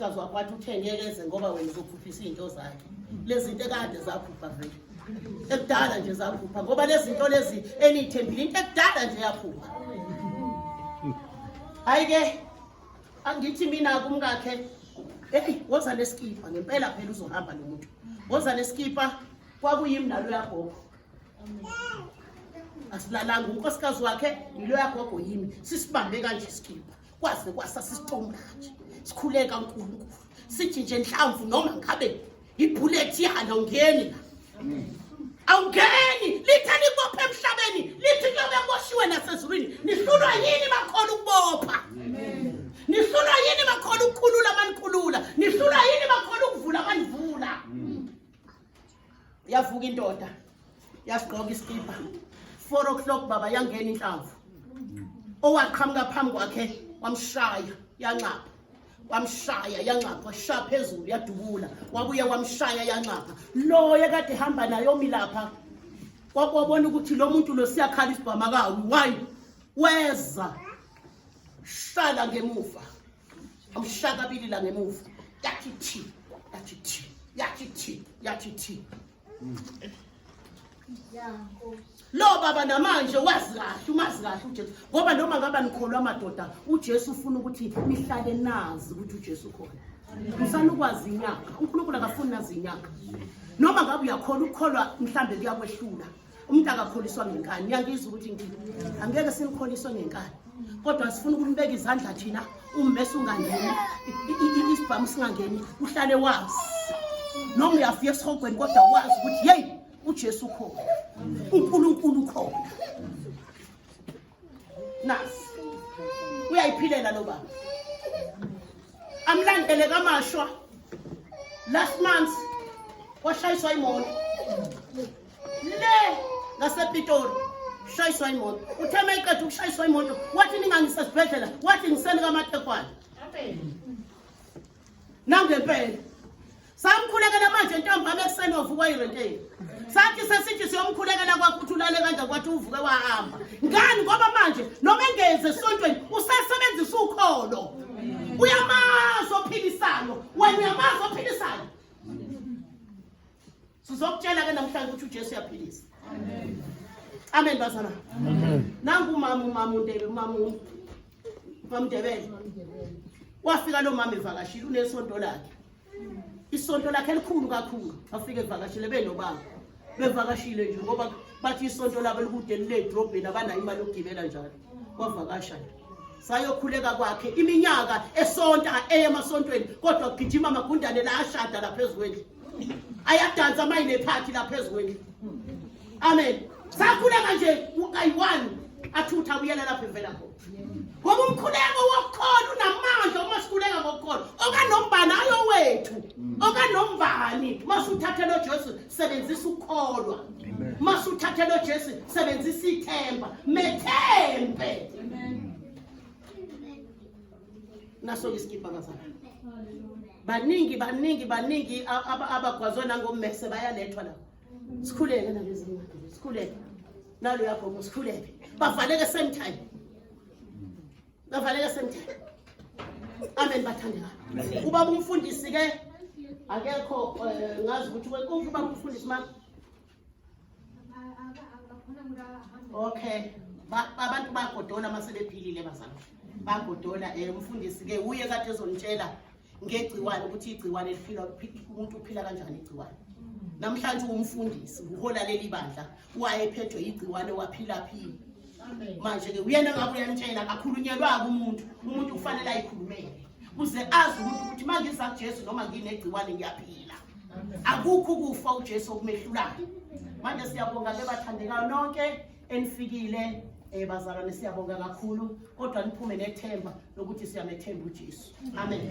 Wathi uthengekeze ngoba wena uzokhuphisa izinto zakhe. Lezi zinto ekade zakhupha vele. Ekudala nje zakhupha ngoba lezi zinto lezi enithembile into ekudala nje yakhupha. Hayike angithi mina kumkakhe woza neskipa ngempela phela uzohamba lo muntu. Woza neskipa kwakuyimi nalo yagogo. Asilalanga unkosikazi wakhe yilo yagogo yimi sisibambe kanje iskipa. Kwaze kwasa sisicomba nje. Sikhuleka uNkulunkulu sithi nje Nhlamvu noma ngabe ibullet yana ungeni la awungeni lithi libophe emhlabeni lithi kuyobe ngoshiwe nasezulwini nihlulwa yini makhona ukubopha nihlulwa yini makhona ukukhulula manikhulula nihlulwa yini makhona ukuvula manivula yavuka indoda yasigqoka iskipa 4 o'clock baba yangena inhlamvu owaqhamuka phambi kwakhe wamshaya yanqapha wamshaya yanqapha shaya phezulu yadubula wabuya wamshaya yanqapha lo yakade hamba nayo milapha kwabona ukuthi lo muntu lo siyakhala isibhama kawo why weza shala ngemuva amshaka bili la ngemuva yathi thi lo baba namanje wazi kahle umazi kahle uJesu ngoba noma ngaba nikholwa amadoda uJesu ufuna ukuthi nihlale nazi ukuthi uJesu ukhona usana ukwazi inyanga uNkulunkulu akafuni nazi inyanga noma ngabe uyakholwa ukholwa mhlambe kuyakwehlula umuntu akakholiswa ngenkani ngiyangizwa ukuthi angeke sinikholiswe ngenkani kodwa sifuna ukunibeka izandla thina ummese ungangeni isibhamu singangeni uhlale wazi noma uyafika esihogweni kodwa wazi ukuthi hey uJesu ukhona uNkulunkulu ukhona nasi uyayiphilela lo baba amlandele kaMashwa last month washayiswa imoto le ngasePitori shayiswa imoto utheme iqedwe ukushayiswa imoto wathi ningangisesibhedlela wathi ngisene kaMatekwane nangempela samkhulekela manje intombi abekuseni wavuka irenteni sathi sesithi siyomkhulekela kwakho ukuthi ulale kanje kwathi uvuke wahamba ngani ngoba manje noma engeze esontweni usesebenzisa ukholo uyamazi ophilisano wena uyamazi ophilisano sizokutshela ke namhlanje ukuthi uJesu uyaphilisa amen bazana amen nangu mama Ndebele wafika lo mama evakashile unesonto lakhe isonto lakhe elikhulu kakhulu afike evakashile benobaba bevakashile nje ngoba bathi isonto labo likude ledrobheni abanayo imali yokugibela njalo wavakasha sayokhuleka kwakhe iminyaka esonta eyemasontweni kodwa kugijima amagundane la ashada la phezulu ayadansa mayine party la phezulu amen sakhuleka nje ukayi1 athutha uyela lapha evela khona ngoba umkhuleko wokholo unamandla uma sikhuleka ngokholo okanombani ayo wethu okanombani masuthathe lo Jesu sebenzisa ukholwa masuthathe lo Jesu sebenzisa ithemba methembe naso iskipa ngazana baningi abagwazona ngommese bayalethwa la sikhuleke nalezi zinto sikhuleke nalo yakho sikhuleke bavaleke same time amen bathandeka ubaba umfundisi ke akekho ngazi ukuthi ubaba umfundisi mama okay abantu bagodola masebephilile bazana bagodola umfundisi ke uye kade ezonitshela ngegciwane ukuthi igciwane liphila umuntu uphila kanjani igciwane namhlanje umfundisi uhola leli bandla wayephethwe igciwane waphila phila manje ke uyena ngabe uyanitshela akakhulunyelwa umuntu kufanele ayikhulumele uze azi ukuthi manje isaJesu noma nginegciwane ngiyaphila akukho kufa uJesu okumehlulayo manje siyabonga bebathandekayo nonke enifikile bazalwane siyabonga kakhulu kodwa niphume nethemba lokuthi siyamethemba uJesu amen